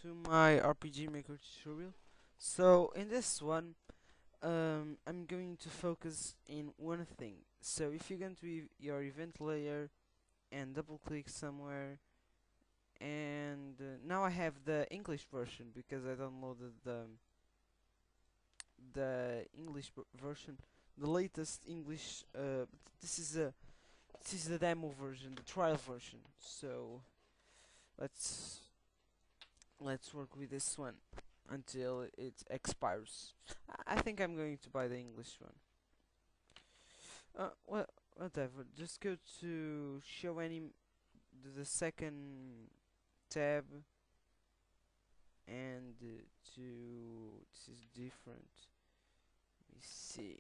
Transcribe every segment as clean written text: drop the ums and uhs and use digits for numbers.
to my RPG Maker tutorial. So in this one, I'm going to focus in one thing. So if you go to your event layer and double click somewhere, and now I have the English version because I downloaded the English version, the latest English. But this is the demo version, the trial version. So let's let's work with this one until it expires. I think I'm going to buy the English one. Well, whatever. Just go to show any the second tab and to this is different. Let me see.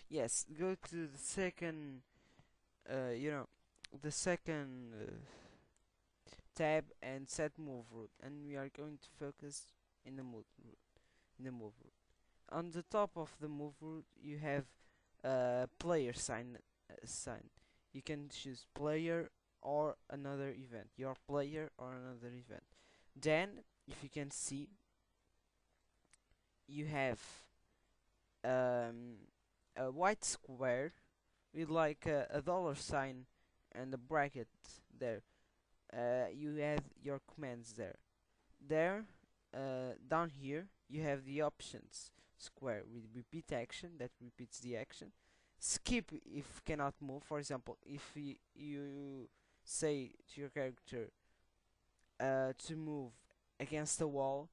Yes, go to the second. The second tab and set move route, and we are going to focus in the move route. On the top of the move route, you have player sign. You can choose player or another event. Your player or another event. Then, if you can see, you have a white square with like a dollar sign and a bracket there. You have your commands there. Down here, you have the options square with repeat action that repeats the action. Skip if cannot move. For example, if you say to your character to move against a wall,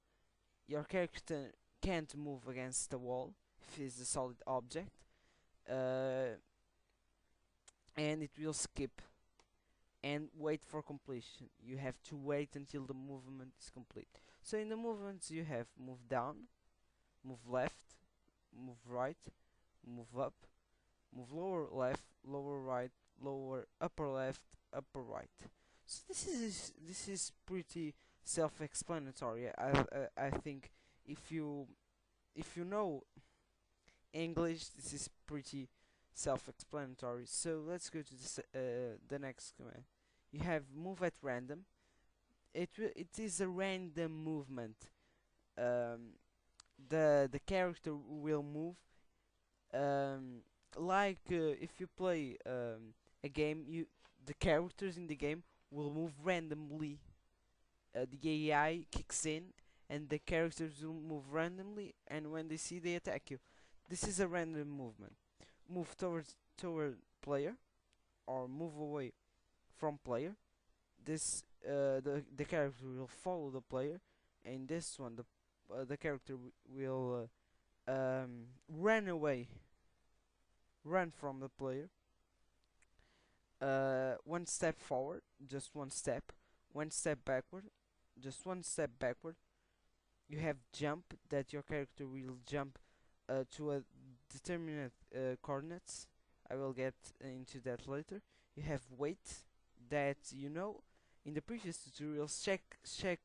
your character can't move against the wall if it's a solid object, and it will skip and wait for completion. You have to wait until the movement is complete. So in the movements you have move down, move left, move right, move up, move lower left, lower right, lower upper left, upper right. So this is pretty self-explanatory. I think if you know English, this is pretty self-explanatory. So let's go to the next command. You have move at random. It is a random movement. The character will move like if you play a game, the characters in the game will move randomly. The AI kicks in and the characters will move randomly, and when they see, they attack you. This is a random movement. Move toward player or move away from player. This the character will follow the player, and this one the character will run away, run from the player. One step forward, just one step backward, just one step backward. You have jump, that your character will jump to a determinate coordinates. I will get into that later. You have wait, that in the previous tutorials. Check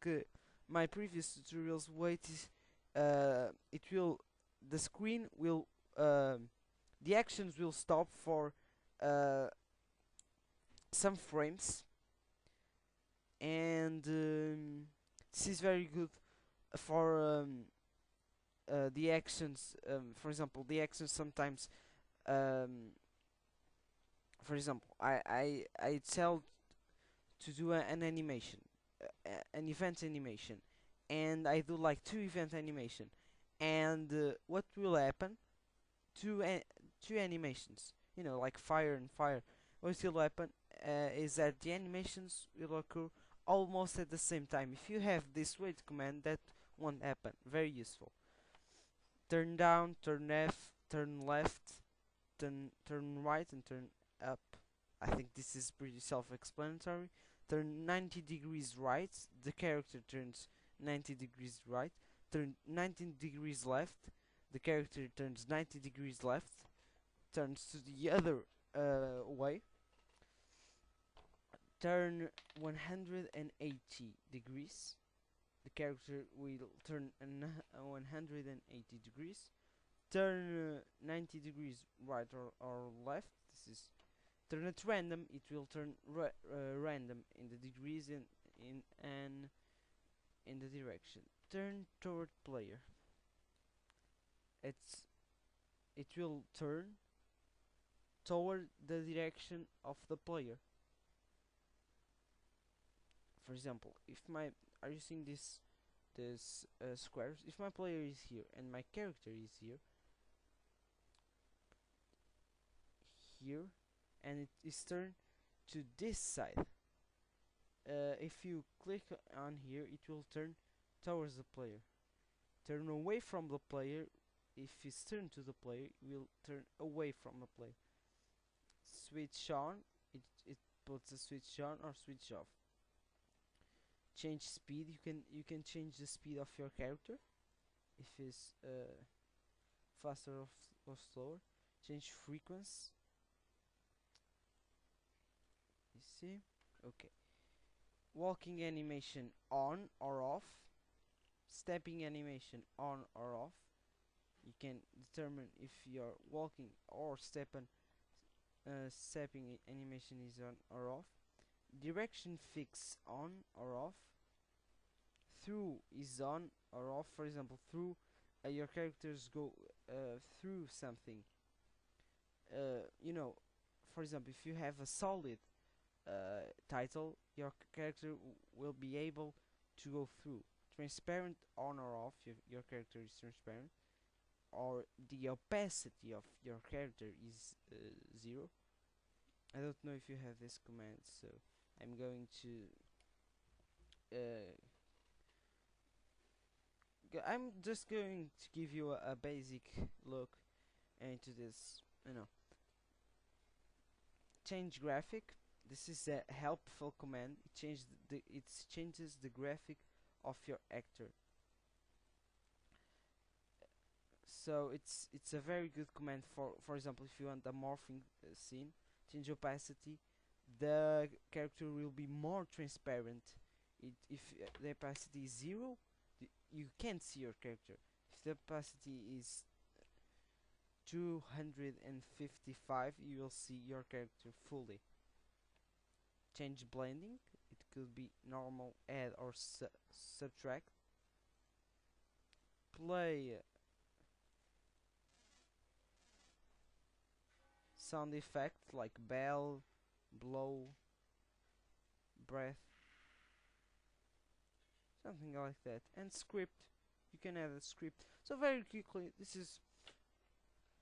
my previous tutorials. Wait is it will the screen will the actions will stop for some frames, and this is very good for the actions. For example, the actions sometimes for example, I tell to do an animation, an event animation, and I do like two event animation, and what will happen? Two animations, like fire and fire. What will happen is that the animations will occur almost at the same time. If you have this wait command, that won't happen. Very useful. Turn down, turn left, turn right, and turn up. I think this is pretty self-explanatory. Turn 90 degrees right, the character turns 90 degrees right. Turn 90 degrees left, the character turns 90 degrees left. Turns to the other way. Turn 180 degrees, the character will turn 180 degrees. Turn 90 degrees right or left, this is turn it random. It will turn random in the degrees and in the direction. Turn toward player. It will turn toward the direction of the player. For example, if my are you seeing this squares? If my player is here and my character is here, and it is turned to this side. If you click on here, it will turn towards the player. Turn away from the player. If it's turned to the player, it will turn away from the player. Switch on. It puts a switch on or switch off. Change speed. You can change the speed of your character if it's faster or slower. Change frequency. You see? Okay. Walking animation on or off. Stepping animation on or off. You can determine if you're walking or stepping animation is on or off. Direction fix on or off. Through is on or off. For example, through your characters go through something. You know, for example, if you have a solid title, your character will be able to go through. Transparent on or off, your character is transparent, or the opacity of your character is 0. I don't know if you have this command, so I'm going to I'm just going to give you a basic look into this. Change graphic. This is a helpful command. It changes the graphic of your actor. So it's a very good command for example, if you want a morphing scene. Change opacity. The character will be more transparent. If the opacity is 0, you can't see your character. If the opacity is 255, you will see your character fully. Change blending. It could be normal, add or subtract. Play sound effect like bell, blow, breath, something like that. And script, you can add a script. So very quickly, this is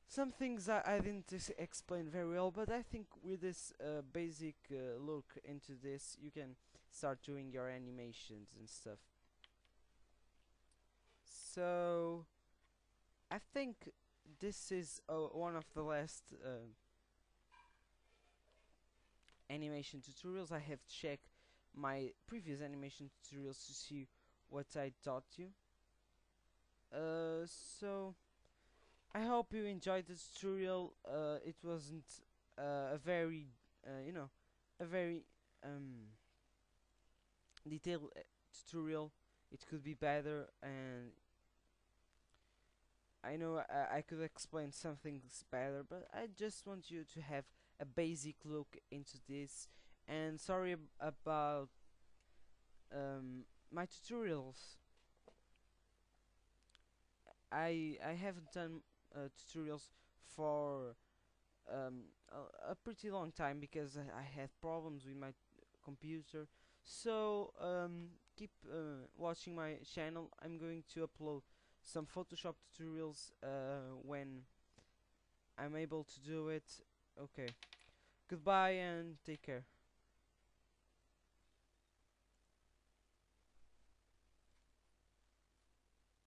some things I didn't explain very well, but I think with this basic look into this, you can start doing your animations and stuff. So I think this is one of the last animation tutorials. I have checked my previous animation tutorials to see what I taught you. So I hope you enjoyed the tutorial. It wasn't a very a very detailed tutorial. It could be better, and I know I could explain some things better, but I just want you to have a basic look into this. And sorry about my tutorials. I haven't done tutorials for a pretty long time because I had problems with my computer. So keep watching my channel. I'm going to upload some Photoshop tutorials when I'm able to do it. Okay, goodbye and take care.